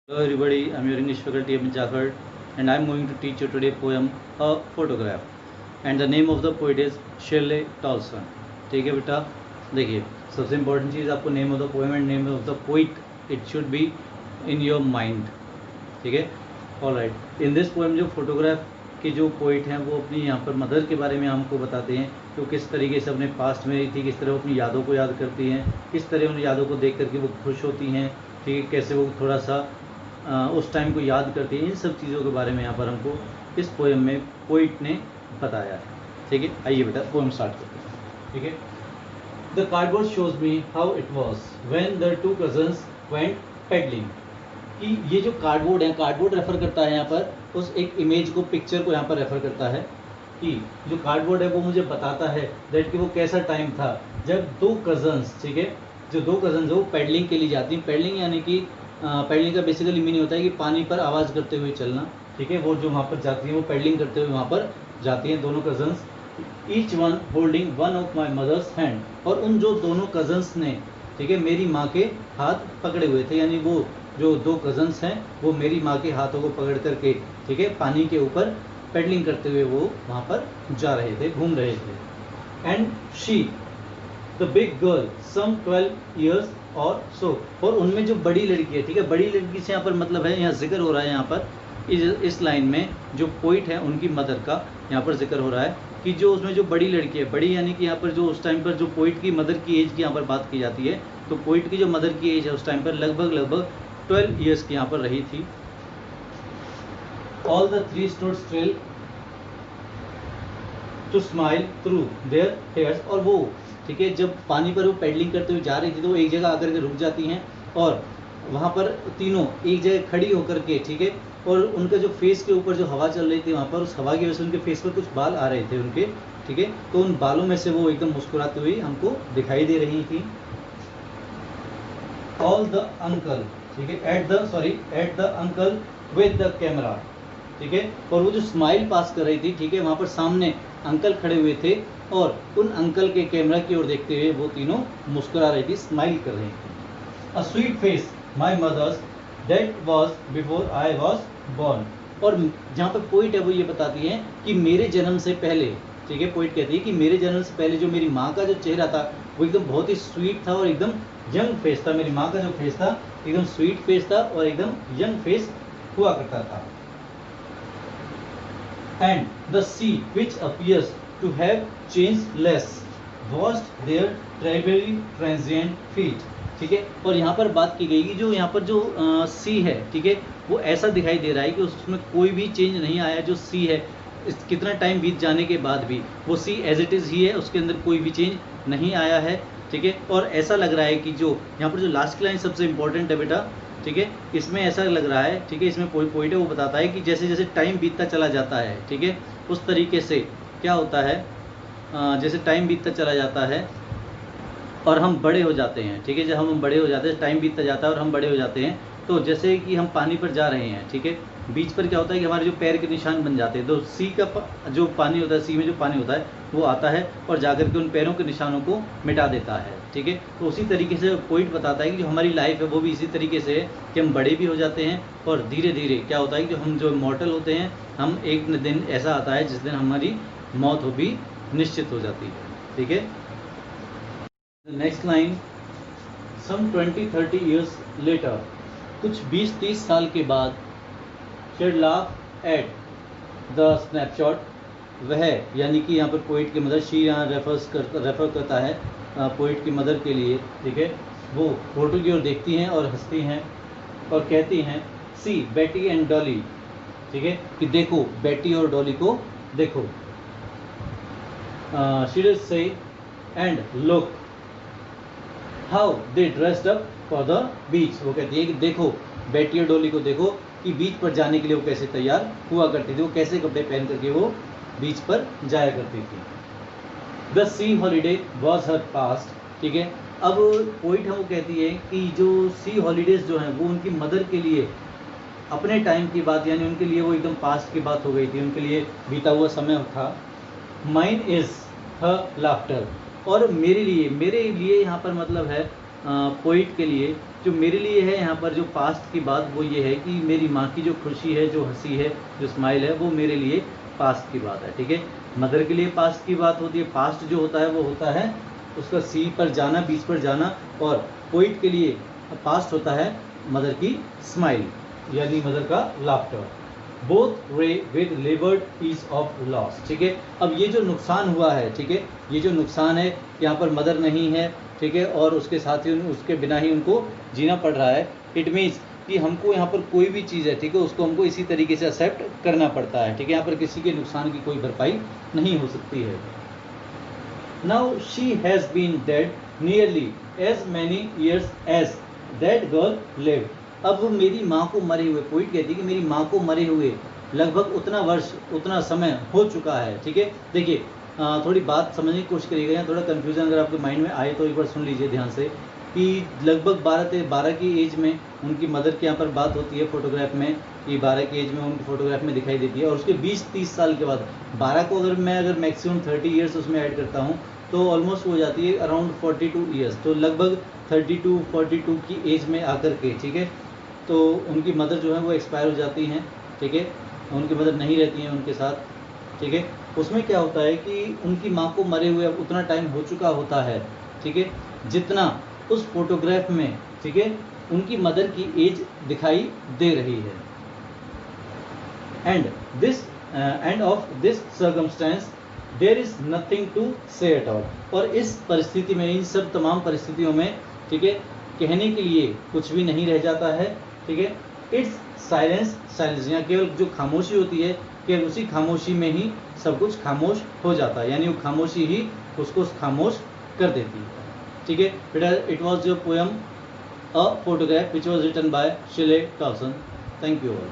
Hello everybody, I'm your English faculty Amit Jakhar and I'm going to teach you today poem A Photograph and the name of the poet is Shirley Tolson. ठीक है बेटा, देखिए सबसे important चीज़ आपको name of the poem and name of the poet it should be in your mind. ठीक है, alright. In this poem जो photograph के जो पोइट हैं वो अपनी यहाँ पर मदर के बारे में हमको बताते हैं कि वो किस तरीके से अपने पास्ट में रही थी, किस तरह वो अपनी यादों को याद करती हैं, किस तरह उन यादों को देख करके वो खुश होती हैं. ठीक है, कैसे वो थोड़ा सा उस टाइम को याद करती हैं. इन सब चीज़ों के बारे में यहाँ पर हमको इस पोएम में पोइट ने बताया है. ठीक है, आइए बेटा पोएम स्टार्ट करते हैं. ठीक है. The cardboard shows me how it was when the two cousins went pedalling. कि ये जो कार्डबोर्ड है, कार्डबोर्ड रेफर करता है यहाँ पर उस एक इमेज को, पिक्चर को यहाँ पर रेफर करता है कि जो कार्डबोर्ड है वो मुझे बताता है दैट कि वो कैसा टाइम था जब दो कजन्स, ठीक है, जो दो कजन्स वो पेडलिंग के लिए जाती हैं. पेडलिंग यानी कि पेडलिंग का बेसिकली मीनिंग होता है कि पानी पर आवाज़ करते हुए चलना. ठीक है, वो जो वहाँ पर जाती हैं वो पेडलिंग करते हुए वहाँ पर जाती हैं दोनों cousins. Each one holding one of my mother's hand. और उन जो दोनों कजन्स ने, ठीक है, मेरी माँ के हाथ पकड़े हुए थे. यानी वो जो दो कजन्स हैं वो मेरी माँ के हाथों को पकड़ करके, ठीक है, पानी के ऊपर पेडलिंग करते हुए वो वहाँ पर जा रहे थे, घूम रहे थे. And she the big girl some 12 years और सो. और उनमें जो बड़ी लड़की है, ठीक है, बड़ी लड़की से यहाँ पर मतलब है, यहाँ जिक्र हो रहा है, यहाँ पर इस लाइन में जो पोइट है उनकी मदर का यहाँ पर जिक्र हो रहा है कि जो उसमें जो बड़ी लड़की है, बड़ी यानी कि यहाँ पर जो उस टाइम पर जो पोइट की मदर की एज की यहाँ पर बात की जाती है, तो पोइट की जो मदर की एज है उस टाइम पर लगभग 12 years की यहाँ पर रही थी. All the three stood still to smile through their hairs. और वो, ठीक है, जब पानी पर वो पेडलिंग करते हुए जा रही थी तो वो एक जगह आकर के रुक जाती हैं और वहाँ पर तीनों एक जगह खड़ी होकर के, ठीक है, और उनका जो फेस के ऊपर जो हवा चल रही थी वहाँ पर उस हवा की वजह से उनके फेस पर कुछ बाल आ रहे थे उनके, ठीक है, तो उन बालों में से वो एकदम मुस्कुराती हुई हमको दिखाई दे रही थी. ऑल द अंकल, ठीक है, at the uncle with the camera. ठीक है, और वो जो स्माइल पास कर रही थी, ठीक है, वहाँ पर सामने अंकल खड़े हुए थे और उन अंकल के कैमरा की ओर देखते हुए वो तीनों मुस्कुरा रही थी, स्माइल कर रही थी. A sweet face my mother's that was before I was born. और जहाँ पर पोइट है वो ये बताती है कि मेरे जन्म से पहले, ठीक है, पोइट कहती है कि मेरे जन्म से पहले जो मेरी माँ का जो चेहरा था वो एकदम बहुत ही स्वीट था और एकदम यंग फेस था. मेरी माँ का जो फेस था एकदम स्वीट फेस था और एकदम यंग फेस हुआ करता था. And the sea, which appears to have changed less, washed their terribly transient feet. ठीक है, और यहाँ पर बात की गई कि जो यहाँ पर जो सी है, ठीक है, वो ऐसा दिखाई दे रहा है कि उसमें कोई भी चेंज नहीं आया. जो सी है कितना टाइम बीत जाने के बाद भी वो सी एज इट इज़ ही है, उसके अंदर कोई भी चेंज नहीं आया है. ठीक है, और ऐसा लग रहा है कि जो यहाँ पर जो लास्ट की लाइन सबसे इंपॉर्टेंट है बेटा, ठीक है, इसमें ऐसा लग रहा है, ठीक है, इसमें पोइट है वो बताता है कि जैसे जैसे टाइम बीतता चला जाता है, ठीक है, उस तरीके से क्या होता है, जैसे टाइम बीतता चला जाता है और हम बड़े हो जाते हैं. ठीक है, जब हम बड़े हो जाते हैं, टाइम बीतता जाता है और हम बड़े हो जाते हैं, तो जैसे कि हम पानी पर जा रहे हैं, ठीक है, बीच पर क्या होता है कि हमारे जो पैर के निशान बन जाते हैं, तो सी का जो पानी होता है, सी में जो पानी होता है वो आता है और जाकर के उन पैरों के निशानों को मिटा देता है. ठीक है, तो उसी तरीके से पोइट बताता है कि जो हमारी लाइफ है वो भी इसी तरीके से है कि हम बड़े भी हो जाते हैं और धीरे धीरे क्या होता है कि हम जो मॉर्टल होते हैं, हम एक दिन ऐसा आता है जिस दिन हमारी मौत हो भी निश्चित हो जाती है. ठीक है, next line, some 20-30 years later. कुछ 20-30 साल के बाद, she'd laugh at the snapshot. वह यानी कि यहाँ पर पोइट की मदर, शी यहाँ रेफर करता है पोइट की मदर के लिए. ठीक है, वो फोटो की ओर देखती हैं और हंसती हैं और कहती हैं सी बेटी एंड डॉली. ठीक है, कि देखो बेटी और डॉली को देखो. शी डज से and look how they dressed up for the beach. वो कहती है कि देखो बेटी और डॉली को देखो कि बीच पर जाने के लिए वो कैसे तैयार हुआ करती थी, वो कैसे कपड़े पहन करके वो बीच पर जाया करती थी. The C holiday was her past. ठीक है, अब पोइट है वो कहती है कि जो सी हॉलीडेज जो हैं वो उनकी मदर के लिए अपने टाइम की बात, यानी उनके लिए वो एकदम पास्ट की बात हो गई थी, उनके लिए बीता हुआ समय था. Mine is her laughter. और मेरे लिए यहाँ पर मतलब है पोइट के लिए जो मेरे लिए है यहाँ पर जो पास्ट की बात वो ये है कि मेरी माँ की जो खुशी है, जो हंसी है, जो स्माइल है, वो मेरे लिए पास्ट की बात है, ठीक है। मदर के लिए पास्ट की बात होती है, पास्ट जो होता है वो होता है उसका सी पर जाना, बीच पर जाना, और पोइट के लिए पास्ट होता है मदर की स्माइल यानी मदर का laughter. Both wry with laboured piece of loss, ठीक है। अब ये जो नुकसान हुआ है, ठीक है, ये जो नुकसान है, यहाँ पर मदर नहीं है, ठीक है, और उसके साथ ही उसके बिना ही उनको जीना पड़ रहा है। इट मीन्स कि हमको यहाँ पर कोई भी चीज़ है, ठीक है, उसको हमको इसी तरीके से एक्सेप्ट करना पड़ता है, ठीक है। यहाँ पर किसी के नुकसान की कोई भरपाई नहीं हो सकती है। Now she has been dead nearly as many years as that girl lived. अब मेरी माँ को मरे हुए, पोइट कहती है कि मेरी माँ को मरे हुए लगभग उतना वर्ष, उतना समय हो चुका है, ठीक है। देखिए थोड़ी बात समझने की कोशिश करिएगा, यहाँ थोड़ा कन्फ्यूजन अगर आपके माइंड में आए तो एक बार सुन लीजिए ध्यान से कि लगभग 12 की एज में उनकी मदर की यहाँ पर बात होती है फोटोग्राफ में, कि 12 की एज में उनकी फोटोग्राफ में दिखाई देती है, और उसके 20-30 साल के बाद 12 को अगर मैक्सिमम 30 ईयर्स उसमें ऐड करता हूँ तो ऑलमोस्ट हो जाती है अराउंड 42 ईयर्स, तो लगभग 32-42 की एज में आकर के, ठीक है, तो उनकी मदर जो है वो एक्सपायर हो जाती हैं, ठीक है, उनकी मदर नहीं रहती हैं उनके साथ, ठीक है। उसमें क्या होता है कि उनकी माँ को मरे हुए अब उतना टाइम हो चुका होता है, ठीक है, जितना उस फोटोग्राफ में, ठीक है, उनकी मदर की एज दिखाई दे रही है। And of this circumstance there is nothing to say at all. और इस परिस्थिति में, इन सब तमाम परिस्थितियों में, ठीक है, कहने के लिए कुछ भी नहीं रह जाता है, ठीक है। इट्स साइलेंस, यहाँ केवल जो खामोशी होती है, केवल उसी खामोशी में ही सब कुछ खामोश हो जाता है, यानी वो खामोशी ही उसको खामोश कर देती है, ठीक है बेटा। It was your poem a photograph which was written by Shirley Toulson. Thank you all.